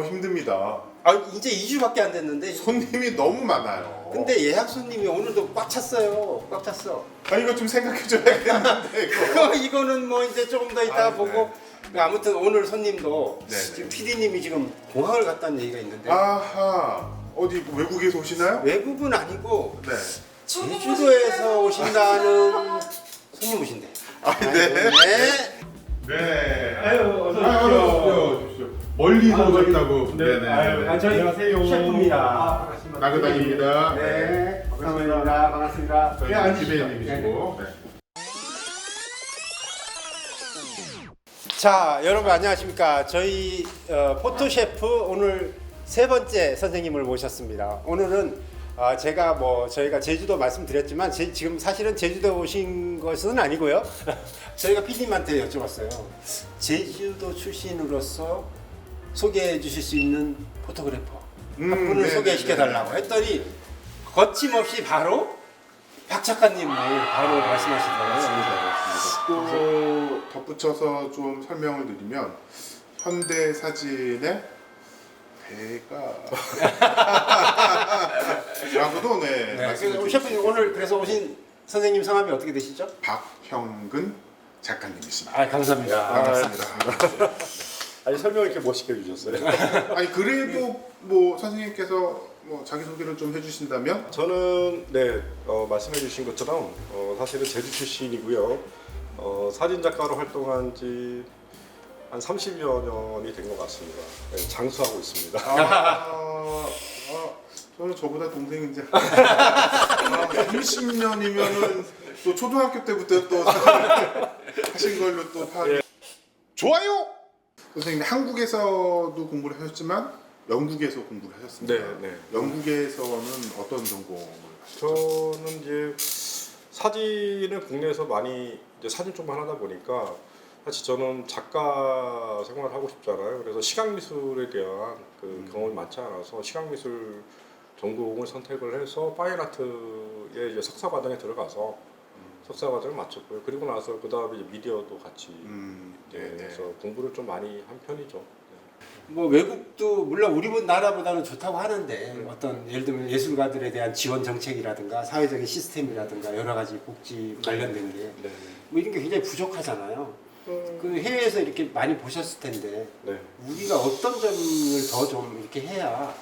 힘듭니다. 아 이제 2주밖에 안 됐는데. 손님이 너무 많아요. 근데 예약 손님이 오늘도 꽉 찼어요. 꽉 찼어. 아 이거 좀 생각해줘야겠는데 이거. 이거는 뭐 이제 조금 더 이따 아유, 보고. 아무튼 오늘 손님도 네. 지금 PD님이 지금 공항을 갔다는 얘기가 있는데 아하, 어디 외국에서 오시나요? 외국은 아니고 네. 제주도에서 오신다는 손님 오신대. 아, 네. 네. 네. 아유, 어서 오십시오. 멀리서 오셨다고. 네. 아유, 저희 안녕하세요. 셰프입니다. 반갑습니다. 나그당입니다. 네. 반갑습니다. 반갑습니다. 저희 앉으시죠. 지배님이시고. 네. 자, 여러분 안녕하십니까? 저희 포토셰프 오늘 세 번째 선생님을 모셨습니다. 오늘은 저희가 제주도 말씀드렸지만 지금 사실은 제주도 오신 것은 아니고요. 저희가 PD님한테 여쭤봤어요. 제주도 출신으로서 소개해 주실 수 있는 포토그래퍼 한 분을 네, 소개시켜 달라고 했더니 거침없이 바로 박 작가님을 바로 말씀하시더라고요. 또 덧붙여서 좀 설명을 드리면 현대 사진의 배가 라고도 네, 말씀해 셰프님 주시고 오늘 그래서 오신 선생님 성함이 어떻게 되시죠? 박형근 작가님이십니다. 아 감사합니다. 반갑습니다. 아니 설명을 이렇게 멋있게 해주셨어요. 아니 그래도 뭐 선생님께서 뭐 자기 소개를 좀 해주신다면 저는 말씀해주신 것처럼 사실은 제주 출신이고요. 사진 작가로 활동한 지 한 30여 년이 된 것 같습니다. 네, 장수하고 있습니다. 저는 저보다 동생인지 30년이면은 또 초등학교 때부터 또 하신 걸로 또 파악이 좋아요! 선생님 한국에서도 공부를 하셨지만 영국에서 공부를 하셨습니다. 네. 영국에서는 어떤 전공을 하셨죠? 저는 이제 사진을 국내에서 많이 이제 사진 쪽만 하다 보니까 사실 저는 작가 생활을 하고 싶잖아요. 그래서 시각미술에 대한 그 경험이 많지 않아서 시각미술 전공을 선택을 해서 파인아트의 이제 석사과정에 들어가서 석사과정을 마쳤고요. 그리고 나서 그 다음에 이제 미디어도 같이 그래서 공부를 좀 많이 한 편이죠. 뭐 외국도 물론 우리나라보다는 좋다고 하는데 어떤 예를 들면 예술가들에 대한 지원 정책이라든가 사회적인 시스템이라든가 여러 가지 복지 관련된 게 뭐 이런 게 굉장히 부족하잖아요. 그 해외에서 이렇게 많이 보셨을 텐데 네. 우리가 어떤 점을 더 좀 이렇게 해야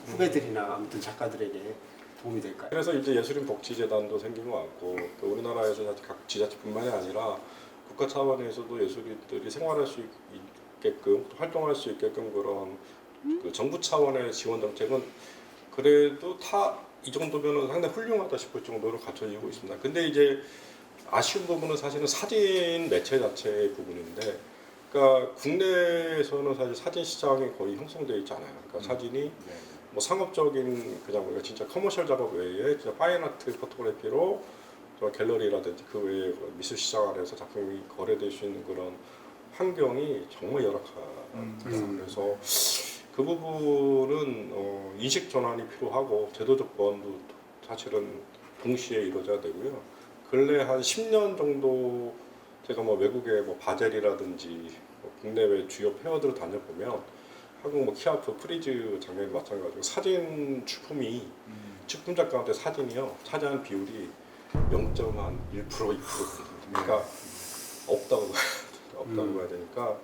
후배들이나 아무튼 작가들에게 도움이 될까요? 그래서 이제 예술인 복지재단도 생긴 것 같고 또 우리나라에서 각 지자체뿐만이 아니라 국가 차원에서도 예술인들이 생활할 수 있게끔 또 활동할 수 있게끔 그런 그 정부 차원의 지원 정책은 그래도 다 이 정도면은 상당히 훌륭하다 싶을 정도로 갖춰지고 있습니다. 근데 이제 아쉬운 부분은 사실은 사진 매체 자체의 부분인데, 그러니까 국내에서는 사실 사진 시장이 거의 형성되어 있지 않아요. 그러니까 사진이 뭐 상업적인 그냥 우리가 진짜 커머셜 작업 외에 진짜 파인아트 포토그래피로 저 갤러리라든지 그 외에 미술 시장 안에서 작품이 거래될 수 있는 그런 환경이 정말 열악합니다. 그래서 그 부분은 인식 전환이 필요하고 제도 조건도 사실은 동시에 이루어져야 되고요. 근래 한 10년 정도 제가 뭐 외국의 뭐 바젤이라든지 뭐 국내외 주요 페어들을 다녀보면 한국 뭐 키아프 프리즈 장면도 마찬가지고 사진 출품이 출품 작가한테 사진이요 차지하는 비율이 0.1% 2% 그러니까 없다고 봐야 되니까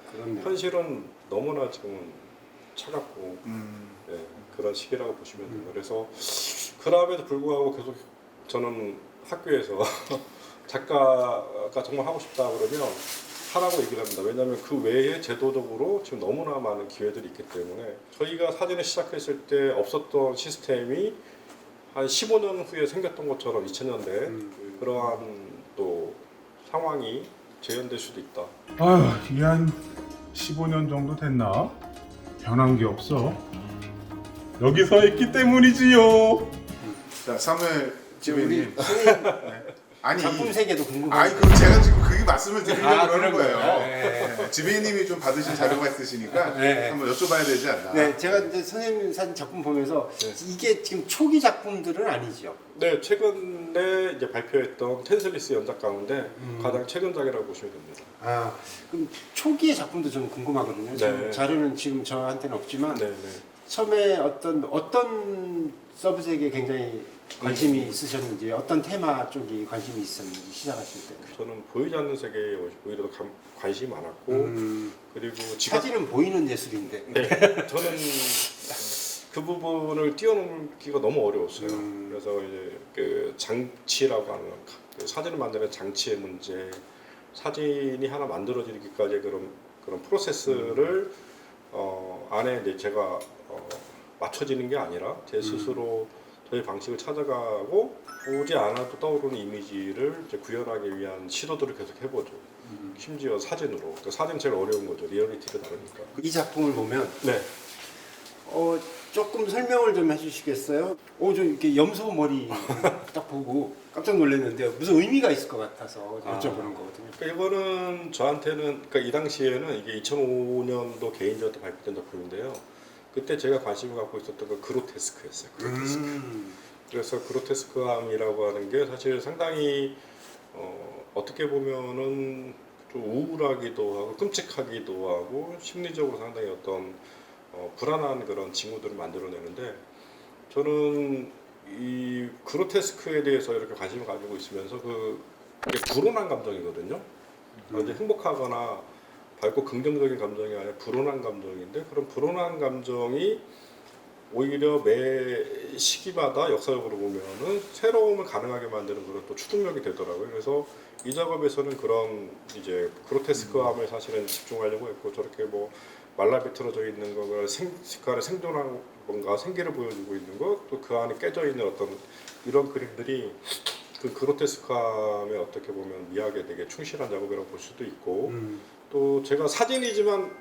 현실은 너무나 지금 차갑고 그런 시기라고 보시면 돼요. 그래서 그럼에도 불구하고 계속 저는 학교에서 작가가 정말 하고 싶다 그러면 하라고 얘기를 합니다. 왜냐하면 그 외에 제도적으로 지금 너무나 많은 기회들이 있기 때문에 저희가 사진을 시작했을 때 없었던 시스템이 한 15년 후에 생겼던 것처럼 2000년대 그러한 또 상황이 재현될 수도 있다. 아휴, 이게 한 15년 정도 됐나? 변한 게 없어. 여기서 했기 때문이지요. 자, 사무엘 지금 우리 지배님. 아니, 작품 세계도 궁금해요. 아니 그럼 제가 지금 그 말씀을 드리려고 그러는 그런 거예요. 네. 지배인님이 좀 받으신 자료가 있으시니까 네. 한번 여쭤봐야 되지 않나. 네, 제가 이제 선생님 사진 작품 보면서 이게 지금 초기 작품들은 아니죠. 네, 최근에 이제 발표했던 텐슬리스 연작 가운데 가장 최근작이라고 보시면 됩니다. 아, 그럼 초기의 작품도 좀 궁금하거든요. 지금 네. 자료는 지금 저한테는 없지만 네, 네. 처음에 어떤 서브색에 굉장히 관심이 있으셨는지, 어떤 테마 쪽이 관심이 있었는지 시작하실 때. 저는 보이지 않는 세계에 오히려 더 관심이 많았고 그리고 사진은 보이는 예술인데. 네, 저는 그 부분을 뛰어넘기가 너무 어려웠어요. 그래서 이제 그 장치라고 하는 그 사진을 만드는 장치의 문제, 사진이 하나 만들어지기까지 그런 프로세스를 안에 이제 제가 맞춰지는 게 아니라 제 스스로 저의 방식을 찾아가고 보지 않아도 떠오르는 이미지를 이제 구현하기 위한 시도들을 계속 해보죠. 심지어 사진으로. 그 사진 제일 어려운 거죠. 리얼리티를 다루니까. 이 작품을 보면 네. 조금 설명을 좀 해주시겠어요? 저 이렇게 염소 머리 딱 보고 깜짝 놀랐는데 무슨 의미가 있을 것 같아서 여쭤보는 거거든요. 그러니까 이거는 저한테는 그러니까 이 당시에는 이게 2005년도 개인적으로 발표된 작품인데요. 그때 제가 관심을 갖고 있었던 건 그로테스크였어요. 그로테스크. 그래서 그로테스크함이라고 하는 게 사실 상당히 어떻게 보면은 좀 우울하기도 하고 끔찍하기도 하고 심리적으로 상당히 어떤 불안한 그런 징후들을 만들어내는데 저는 이 그로테스크에 대해서 이렇게 관심을 가지고 있으면서 이게 불온한 감정이거든요. 이제 행복하거나 밝고 긍정적인 감정이 아니라 불온한 감정인데 그런 불온한 감정이 오히려 매 시기마다 역사적으로 보면은 새로움을 가능하게 만드는 그런 또 추동력이 되더라고요. 그래서 이 작업에서는 그런 이제 그로테스크함을 사실은 집중하려고 했고 저렇게 뭐 말라비틀어져 있는 거, 그 안에 생존한 뭔가 생기를 보여주고 있는 것, 또 그 안에 깨져 있는 어떤 이런 그림들이 그 그로테스크함에 어떻게 보면 미학에 되게 충실한 작업이라고 볼 수도 있고 또 제가 사진이지만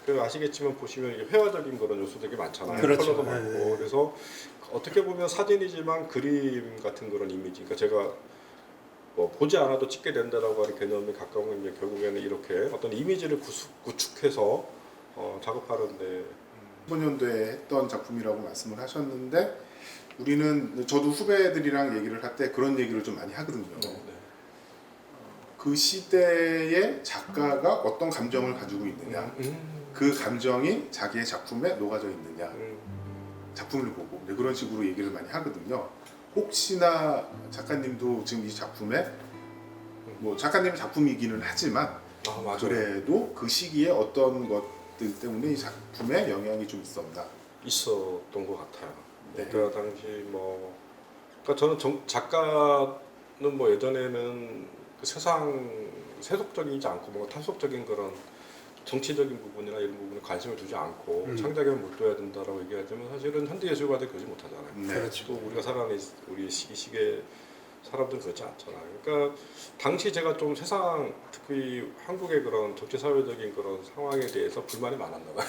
아시겠지만 보시면 이게 회화적인 그런 요소 되게 많잖아요. 그렇죠. 컬러도 많고 그래서 어떻게 보면 사진이지만 그림 같은 그런 이미지. 그러니까 제가 뭐 보지 않아도 찍게 된다라고 하는 개념에 가까운 건 이제 결국에는 이렇게 어떤 이미지를 구축해서 작업하는데 15년도에 했던 작품이라고 말씀을 하셨는데 우리는 저도 후배들이랑 얘기를 할 때 그런 얘기를 좀 많이 하거든요. 네. 그 시대의 작가가 어떤 감정을 가지고 있느냐, 그 감정이 자기의 작품에 녹아져 있느냐, 작품을 보고 그런 식으로 얘기를 많이 하거든요. 혹시나 작가님도 지금 이 작품에 뭐 작가님의 작품이기는 하지만 맞아요. 그래도 그 시기에 어떤 것들 때문에 이 작품에 영향이 좀 있었나? 있었던 것 같아요. 네. 그러니까 당시 그러니까 저는 작가는 뭐 예전에는 그 세상 세속적이지 않고 뭔가 타속적인 그런 정치적인 부분이나 이런 부분에 관심을 두지 않고 창작에 몰두해야 된다라고 얘기하지만 사실은 현대 예술가들 그러지 못하잖아요. 네. 그렇죠. 또 우리가 살아가는 우리 이 시기에 사람들은 그렇지 않잖아요. 그러니까 당시 제가 좀 세상 특히 한국의 그런 정치 사회적인 그런 상황에 대해서 불만이 많았나 봐요.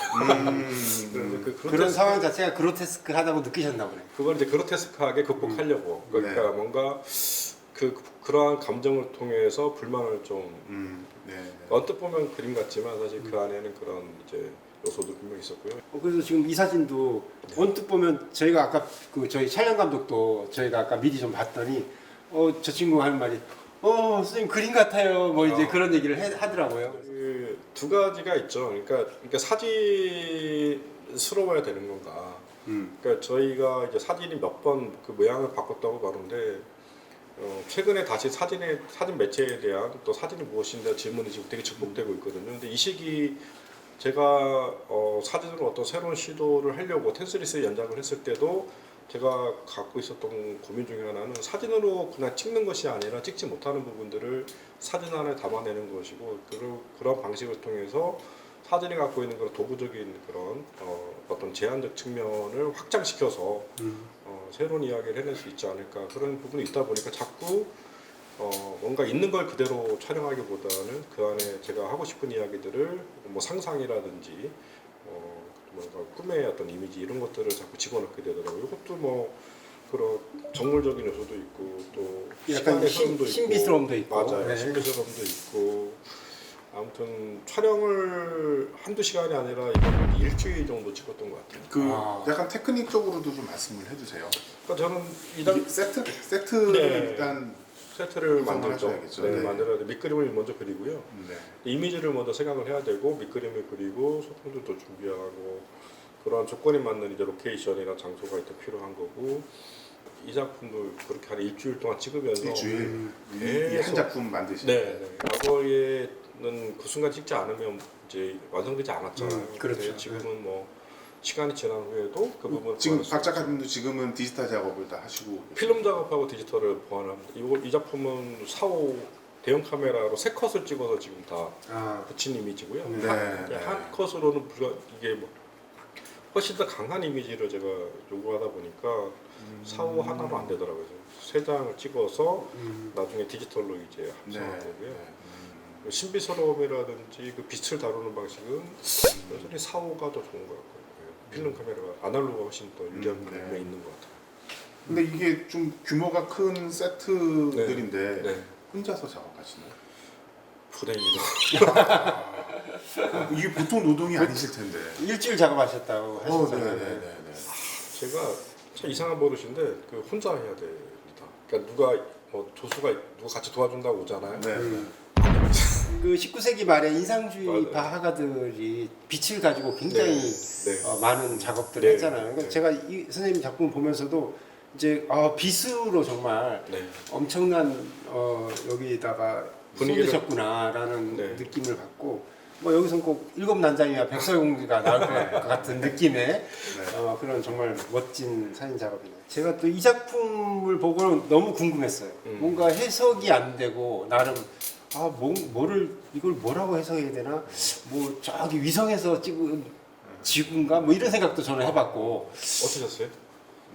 그래서 그런 상황 자체가 그로테스크하다고 느끼셨나 보네. 그걸 이제 그로테스크하게 극복하려고 그러니까 네. 뭔가 그러한 감정을 통해서 불만을 좀 네. 언뜻 보면 그림 같지만 사실 그 안에는 그런 이제 요소도 분명히 있었고요. 그래서 지금 이 사진도 언뜻 보면 저희가 아까 저희 촬영 감독도 저희가 아까 미리 좀 봤더니 저 친구가 하는 말이 선생님 그림 같아요. 뭐 이제 그런 얘기를 하더라고요. 두 가지가 있죠. 그러니까 사진스러워야 되는 건가. 그러니까 저희가 이제 사진이 몇 번 그 모양을 바꿨다고 하는데 최근에 다시 사진 매체에 대한 또 사진이 무엇인가 질문이 지금 되게 적복되고 있거든요. 근데 이 시기 제가 사진으로 어떤 새로운 시도를 하려고 텐슬리스 연작을 했을 때도 제가 갖고 있었던 고민 중에 하나는 사진으로 그냥 찍는 것이 아니라 찍지 못하는 부분들을 사진 안에 담아내는 것이고 그런 방식을 통해서 사진이 갖고 있는 그런 도구적인 그런 어떤 제한적 측면을 확장시켜서 새로운 이야기를 해낼 수 있지 않을까 그런 부분이 있다 보니까 자꾸 뭔가 있는 걸 그대로 촬영하기보다는 그 안에 제가 하고 싶은 이야기들을 뭐 상상이라든지 뭔가 꿈의 어떤 이미지 이런 것들을 자꾸 집어넣게 되더라고요. 이것도 뭐 그런 정물적인 요소도 있고 또 약간 시간의 흐름도 있고 신비스러움도 있고. 맞아요. 네. 신비스러움도 있고 아무튼 촬영을 한두 시간이 아니라 이번 일주일 정도 찍었던 것 같아요. 그 아. 약간 테크닉적으로도 좀 말씀을 해주세요. 그러니까 저는 이게 이단 세트를 네. 일단 세트를 구성을 만들죠. 하셔야겠죠. 네, 네. 만들어야 돼. 밑그림을 먼저 그리고요. 네. 이미지를 먼저 생각을 해야 되고 밑그림을 그리고 소품들도 준비하고 그런 조건에 맞는 이제 로케이션이나 장소가 일단 필요한 거고 이 작품도 그렇게 한 일주일 동안 찍으면서 일주일 이 계속 한 작품 만드시는. 네, 네. 과거에는 그 순간 찍지 않으면 이제 완성되지 않았잖아요. 그렇죠. 근데 지금은 뭐 시간이 지난 후에도 그 부분을 지금 보완할 수 박 있죠. 작가님도 지금은 디지털 작업을 다 하시고 필름 작업하고 디지털을 보완합니다. 이 작품은 4호 대형 카메라로 3컷을 찍어서 지금 다 아, 붙인 이미지고요. 네. 한 컷으로는 이게 뭐 훨씬 더 강한 이미지를 제가 요구하다 보니까 4호 하나로 안 되더라고요. 3장을 찍어서 나중에 디지털로 이제 합성한 네. 거고요. 네. 그 신비스러움이라든지 그 빛을 다루는 방식은 여전히 4호가 더 좋은 것 같고요. 필름 카메라가 아날로그가 훨씬 더 유리한 네. 부분에 있는 것 같아요. 근데 이게 좀 규모가 큰 세트들인데 네. 혼자서 작업하시나요? 부대입니다. 이게 보통 노동이 아니실 텐데. 일주일 작업하셨다고 하셨잖아요. 네네네. 제가 참 이상한 버릇인데 그 혼자 해야 됩니다. 그러니까 누가 뭐 조수가 누가 같이 도와준다고 오잖아요. 네. 그 19세기 말에 인상주의 맞아요. 화가들이 빛을 가지고 굉장히 네. 많은 작업들을 네. 했잖아요. 그러니까 네. 제가 이 선생님 작품 보면서도 이제 빛으로 정말 네. 엄청난 여기다가 분위기를- 쏟으셨구나라는 네. 느낌을 받고 뭐 여기서는 꼭 일곱 난장이와 백설공주가 나올 것 같은 느낌의 그런 정말 멋진 사진 작업이네요. 제가 또 이 작품을 보고는 너무 궁금했어요. 뭔가 해석이 안 되고 나름 이걸 뭐라고 해석해야 되나? 뭐 저기 위성에서 찍은 지구인가? 뭐 이런 생각도 저는 해봤고. 어떠셨어요?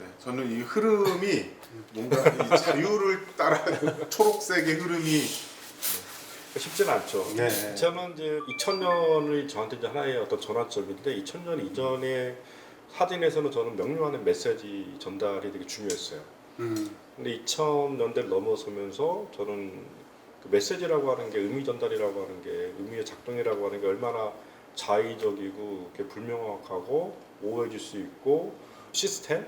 네. 저는 이 흐름이 뭔가 이 자유를 따라 초록색의 흐름이 쉽지는 않죠. 네. 저는 이제 2000년이 저한테 이제 하나의 어떤 전환점인데 2000년 이전에 사진에서는 저는 명료한 메시지 전달이 되게 중요했어요. 근데 2000년대를 넘어서면서 저는 그 메시지라고 하는 게 의미 전달이라고 하는 게 의미의 작동이라고 하는 게 얼마나 자의적이고 이렇게 불명확하고 오해질 수 있고 시스템에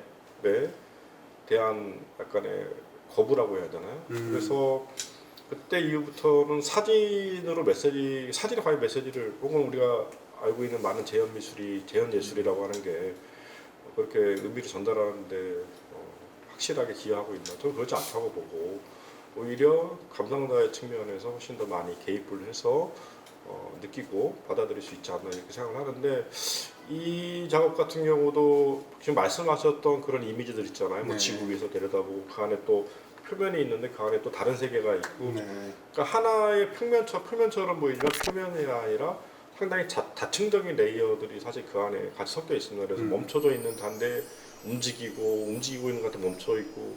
대한 약간의 거부라고 해야 되나요? 그래서 그때 이후부터는 사진으로 사진에 과연 메시지를 혹은 우리가 알고 있는 많은 재현 예술이라고 하는 게 그렇게 의미를 전달하는데 확실하게 기여하고 있나? 저는 그렇지 않다고 보고 오히려 감상자의 측면에서 훨씬 더 많이 개입을 해서 느끼고 받아들일 수 있지 않나 이렇게 생각을 하는데 이 작업 같은 경우도 지금 말씀하셨던 그런 이미지들 있잖아요. 뭐 네. 지구 위에서 내려다보고 그 안에 또 표면이 있는데 그 안에 또 다른 세계가 있고 네. 그러니까 하나의 표면처럼 보이지만 표면이 아니라 상당히 다층적인 레이어들이 사실 그 안에 같이 섞여 있습니다. 그래서 멈춰져 있는 단데 움직이고 있는 것 같아 멈춰 있고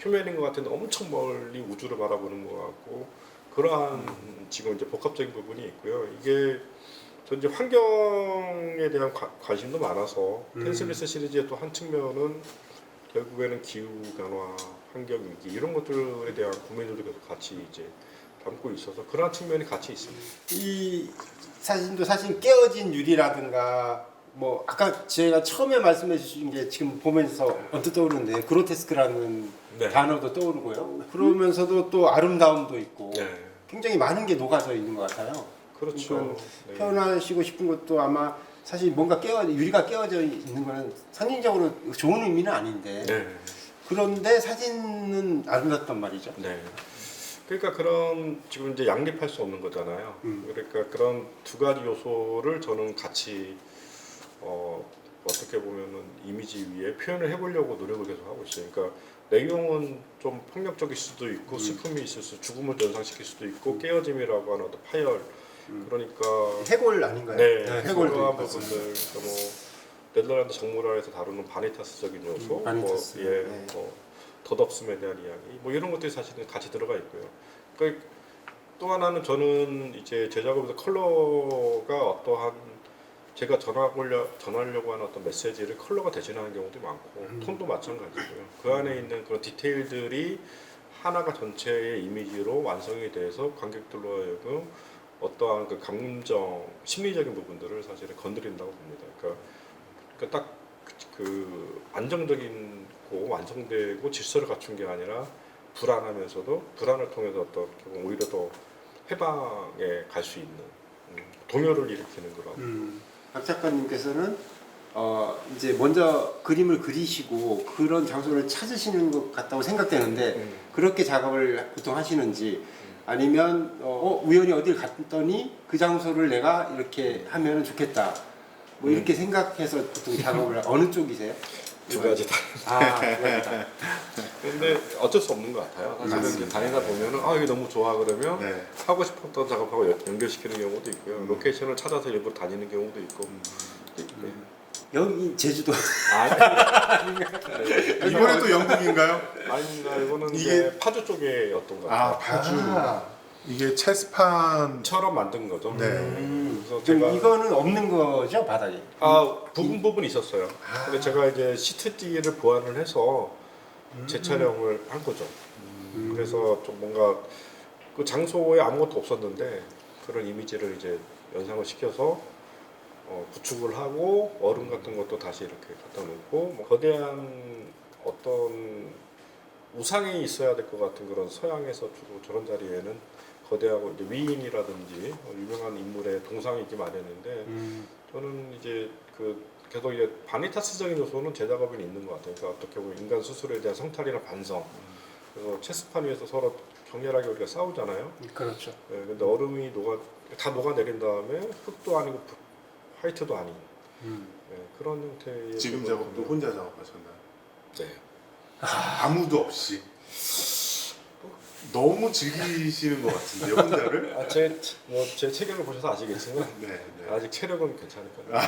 표면인 것 같은데 엄청 멀리 우주를 바라보는 것 같고 그러한 지금 이제 복합적인 부분이 있고요. 이게 저 이제 환경에 대한 관심도 많아서 텐슬리스 시리즈의 또 한 측면은 결국에는 기후 변화, 환경 위기 이런 것들에 대한 고민들도 계속 같이 이제 담고 있어서 그러한 측면이 같이 있습니다. 이 사진도 사실 깨어진 유리라든가 뭐 아까 제가 처음에 말씀해 주신 게 지금 보면서 언뜻 떠오르는데 그로테스크라는 네. 단어도 떠오르고요. 그러면서도 또 아름다움도 있고 네, 굉장히 많은 게 녹아져 있는 것 같아요. 그렇죠. 네. 표현하시고 싶은 것도 아마 사실 뭔가 유리가 깨어져 있는 거는 상징적으로 좋은 의미는 아닌데 네. 그런데 사진은 아름답단 말이죠. 네. 그러니까 그런 지금 이제 양립할 수 없는 거잖아요. 그러니까 그런 두 가지 요소를 저는 같이 어떻게 보면은 이미지 위에 표현을 해보려고 노력을 계속 하고 있어요. 그러니까 내용은 좀 폭력적일 수도 있고 슬픔이 있을 수, 죽음을 연상시킬 수도 있고 깨어짐이라고 하는 어떤 파열. 그러니까 해골 아닌가요? 네, 해골도 그러한 있고. 부분들, 그러니까 뭐 네덜란드 정물화에서 다루는 바니타스적인 요소, 바니타스, 뭐, 예, 네. 뭐 덧없음에 대한 이야기, 뭐 이런 것들이 사실은 같이 들어가 있고요. 그러니까 또 하나는 저는 이제 제 작업에서 컬러가 어떠한 제가 전하려고 하는 어떤 메시지를 컬러가 대신하는 경우도 많고 톤도 마찬가지고요. 그 안에 있는 그런 디테일들이 하나가 전체의 이미지로 완성이 돼서 관객들로 하여금 어떠한 그 감정, 심리적인 부분들을 사실은 건드린다고 봅니다. 그러니까 딱 그 안정적이고 완성되고 질서를 갖춘 게 아니라 불안하면서도 불안을 통해서 어떤 오히려 더 해방에 갈 수 있는 동요를 일으키는 그런. 박 작가님께서는 이제 먼저 그림을 그리시고 그런 장소를 찾으시는 것 같다고 생각되는데 그렇게 작업을 보통 하시는지 아니면 우연히 어딜 갔더니 그 장소를 내가 이렇게 하면 좋겠다 뭐 이렇게 생각해서 보통 작업을 어느 쪽이세요? 두 가지 다. 근데 어쩔 수 없는 것 같아요. 사실은 이제 다니다 보면은 이게 너무 좋아 그러면 네. 하고 싶었던 작업하고 연결시키는 경우도 있고요. 로케이션을 찾아서 일부러 다니는 경우도 있고. 네. 여기 제주도 이번에 또 영국인가요? 아닙니다. 이거는 이게- 이제 파주 쪽이었던 것 같아요. 파주. 이게 체스판. 처럼 만든 거죠. 네. 그래서 그럼 제가 이거는 없는 거죠 바닥에? 부분 있었어요. 근데 제가 이제 시트지를 보완을 해서 재촬영을 한 거죠. 그래서 좀 뭔가 그 장소에 아무것도 없었는데 그런 이미지를 이제 연상을 시켜서 구축을 하고 얼음 같은 것도 다시 이렇게 갖다 놓고 뭐 거대한 어떤 우상이 있어야 될 것 같은 그런 서양에서 주로 저런 자리에는 거대하고 이제 위인이라든지 유명한 인물의 동상이 있기 마련인데 저는 이제 그 계속 이제 바니타스적인 요소는 제 작업에는 있는 것 같아요. 그러니까 어떻게 보면 인간 스스로에 대한 성탈이나 반성. 그래서 체스판 위에서 서로 격렬하게 우리가 싸우잖아요. 그렇죠. 예, 근데 얼음이 다 녹아내린 다음에 흙도 아니고 화이트도 아닌 예, 그런 형태의 지금 작업을 작업도 보면- 혼자 작업하셨나요? 네. 아무도 없이. 너무 즐기시는 것 같은데요, 혼자를? 제 체격을 보셔서 아시겠지만 네. 아직 체력은 괜찮을 거예요.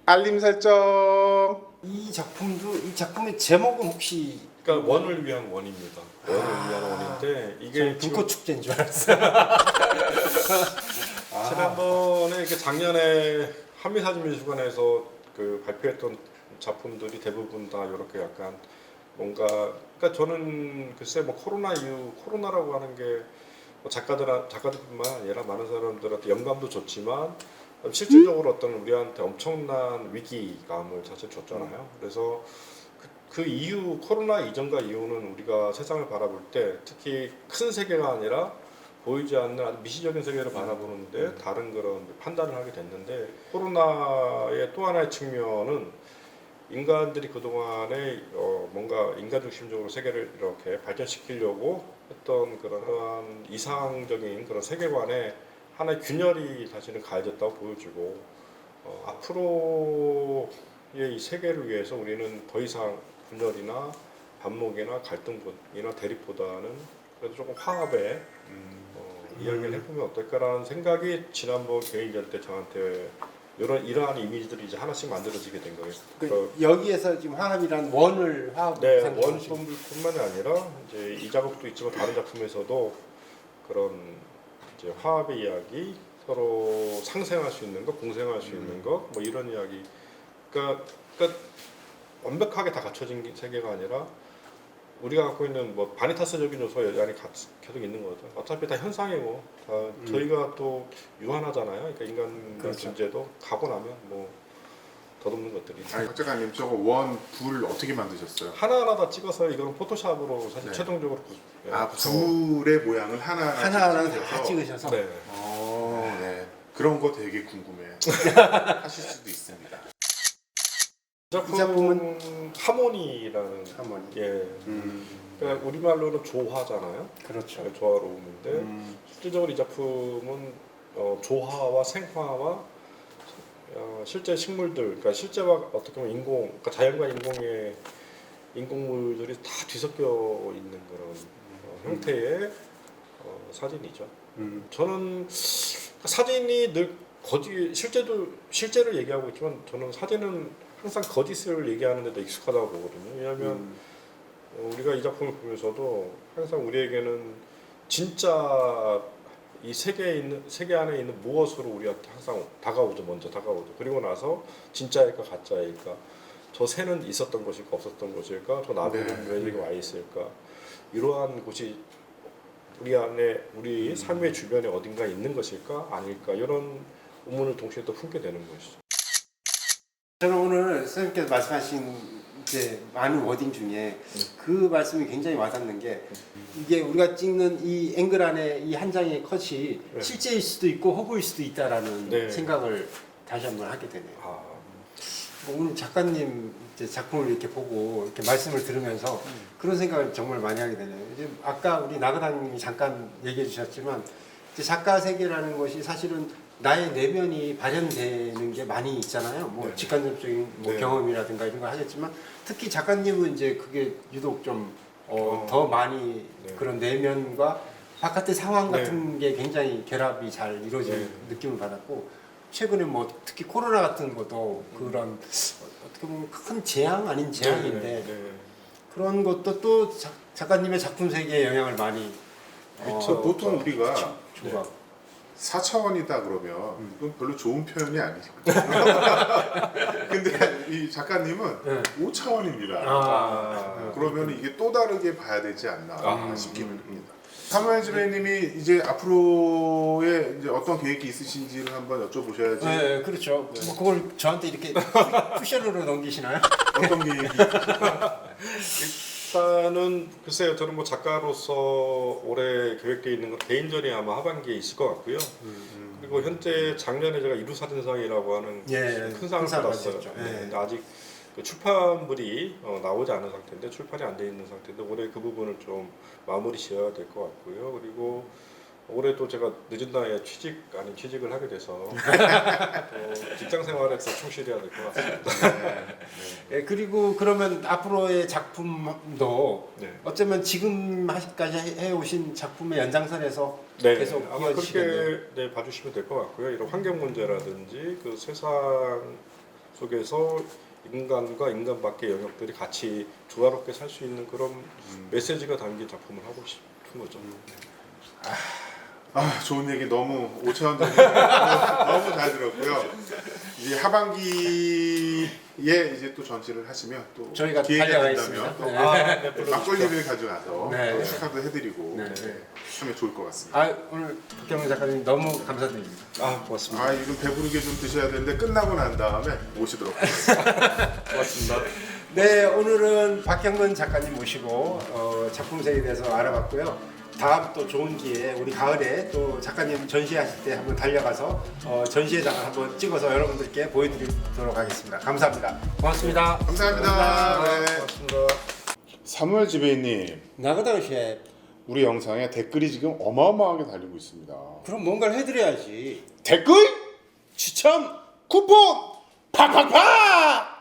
알림 설정. 이 작품의 제목은 혹시 그러니까 원을 위한 원입니다. 원을 위한 원인데 이게 불꽃 축제인 줄 알았어요. 지난번에 이렇게 작년에 한미사진미술관에서 그 발표했던 작품들이 대부분 다 이렇게 약간 뭔가 그러니까 저는 글쎄 뭐 코로나 이후 코로나라고 하는 게 뭐 작가들뿐만 아니라 많은 사람들한테 영감도 줬지만 실질적으로 어떤 우리한테 엄청난 위기감을 사실 줬잖아요. 그래서 그 이후 코로나 이전과 이후는 우리가 세상을 바라볼 때 특히 큰 세계가 아니라 보이지 않는 아주 미시적인 세계를 바라보는데 다른 그런 판단을 하게 됐는데 코로나의 또 하나의 측면은 인간들이 그동안에 뭔가 인간 중심적으로 세계를 이렇게 발전시키려고 했던 그런 이상적인 그런 세계관에 하나의 균열이 사실은 가해졌다고 보여지고 앞으로의 이 세계를 위해서 우리는 더 이상 분열이나 반목이나 갈등이나 대립보다는 그래도 조금 화합의 이야기를 해보면 어떨까라는 생각이 지난번 개인전 때 저한테 이러한 이미지들이 이제 하나씩 만들어지게 된 거예요. 여기에서 지금 화합이란 원을 화합 네, 생각하시고. 원뿐만이 아니라 이제 이 작업도 있지만 다른 작품에서도 그런 이제 화합의 이야기, 서로 상생할 수 있는 것, 공생할 수 있는 것, 뭐 이런 이야기. 그러니까 완벽하게 다 갖춰진 세계가 아니라 우리가 갖고 있는 뭐 바니타스적인 요소가 여전히 계속 있는 거죠. 어차피 다 현상이고 다 저희가 또 유한하잖아요. 그러니까 인간의 그렇죠. 존재도 가고 나면 뭐 덧없는 것들이. 박 작가님 저거 원, 불 어떻게 만드셨어요? 하나하나 다 찍어서 이건 포토샵으로 사실 네. 최종적으로 불의 모양을 하나하나 찍어서? 다 찍으셔서 네. 네. 그런 거 되게 궁금해. 하실 수도 있습니다. 이 작품은 하모니라는 하모니. 예. 그러니까 우리말로는 조화잖아요. 그렇죠. 조화로움인데 실질적으로 이 작품은 조화와 생화와 실제 식물들, 그러니까 실제와 어떻게 보면 그러니까 자연과 인공의 인공물들이 다 뒤섞여 있는 그런 형태의 사진이죠. 저는 사진이 늘 실제를 얘기하고 있지만 저는 사진은 항상 거짓을 얘기하는 데도 익숙하다고 보거든요. 왜냐하면 우리가 이 작품을 보면서도 항상 우리에게는 진짜 이 세계 안에 있는 무엇으로 우리한테 항상 먼저 다가오죠. 그리고 나서 진짜일까 가짜일까, 저 새는 있었던 것일까 없었던 것일까, 저 나무는 왜 여기 와 있을까, 이러한 곳이 우리 안에 우리 삶의 주변에 어딘가 있는 것일까 아닐까, 이런 의문을 동시에 또 품게 되는 것이죠. 저는 오늘 선생님께서 말씀하신 이제 많은 워딩 중에 그 말씀이 굉장히 와닿는 게, 이게 우리가 찍는 이 앵글 안에 이 한 장의 컷이 네. 실제일 수도 있고 허구일 수도 있다라는 네. 생각을 다시 한번 하게 되네요. 아, 오늘 작가님 이제 작품을 이렇게 보고 이렇게 말씀을 들으면서 그런 생각을 정말 많이 하게 되네요. 이제 아까 우리 나그당님이 잠깐 얘기해 주셨지만, 이제 작가 세계라는 것이 사실은 나의 내면이 발현되는 게 많이 있잖아요. 뭐 네. 직간접적인 뭐 네. 경험이라든가 이런 걸 하셨지만, 특히 작가님은 이제 그게 유독 좀 더 많이 네. 그런 내면과 바깥의 상황 네. 같은 게 굉장히 결합이 잘 이루어지는 네. 느낌을 받았고, 최근에 뭐 특히 코로나 같은 것도 그런 어떻게 보면 큰 재앙 아닌 재앙인데 네. 그런 것도 또 작가님의 작품 세계에 영향을 많이 그렇죠. 보통 우리가 주고 4차원이다 그러면 그건 별로 좋은 표현이 아니거든요. 근데 이 작가님은 네. 5차원입니다. 그러면 이게 또 다르게 봐야 되지 않나 싶기는 합니다. 사무엘 지배님이 이제 앞으로의 이제 어떤 계획이 있으신지를 한번 여쭤보셔야지. 네, 그렇죠. 뭐 그걸 저한테 이렇게 쿠션으로 넘기시나요? 어떤 계획이? 일단은 글쎄요, 저는 뭐 작가로서 올해 계획되어 있는 건 개인전이 아마 하반기에 있을 것 같고요. 그리고 현재 작년에 제가 이루사전상이라고 하는 예, 큰 상을 큰 상을 받았어요. 받으셨죠. 네, 예. 근데 아직 그 출판물이 나오지 않은 상태인데, 출판이 안 돼 있는 상태인데, 올해 그 부분을 좀 마무리 지어야 될 것 같고요. 그리고 올해 또 제가 늦은 나이에 취직 아닌 취직을 하게 돼서 또 직장 생활에 또 충실해야 될 것 같습니다. 예, 그리고 그러면 앞으로의 작품도 네. 어쩌면 지금까지 해오신 작품의 연장선에서 네, 계속 아마 이어지시겠네요. 그렇게 네, 봐주시면 될 것 같고요. 이런 환경 문제라든지 그 세상 속에서 인간과 인간 밖의 영역들이 같이 조화롭게 살 수 있는 그런 메시지가 담긴 작품을 하고 싶은 거죠. 좋은 얘기 너무 5차원적인 너무 잘 들었고요. 이제 하반기에 이제 또 전시를 하시면 또 저희가 기회가 달려가 된다면 있습니다. 또 네. 막걸리를 가져가서 네. 또 축하도 해드리고 네, 네. 하면 좋을 것 같습니다. 아, 오늘 박경민 작가님 너무 감사드립니다. 고맙습니다. 이건 배부르게 좀 드셔야 되는데 끝나고 난 다음에 모시도록 하겠습니다. 고맙습니다. 네, 오늘은 박경근 작가님 모시고 작품 세계에 대해서 알아봤고요. 다음 또 좋은 기회에 우리 가을에 또 작가님 전시하실 때 한번 달려가서 전시회장을 한번 찍어서 여러분들께 보여드리도록 하겠습니다. 감사합니다. 고맙습니다. 감사합니다. 네. 고맙습니다. 사무엘 지배님, 나가다가 셰프. 우리 영상에 댓글이 지금 어마어마하게 달리고 있습니다. 그럼 뭔가를 해드려야지. 댓글, 추천, 쿠폰, 팍팍팍!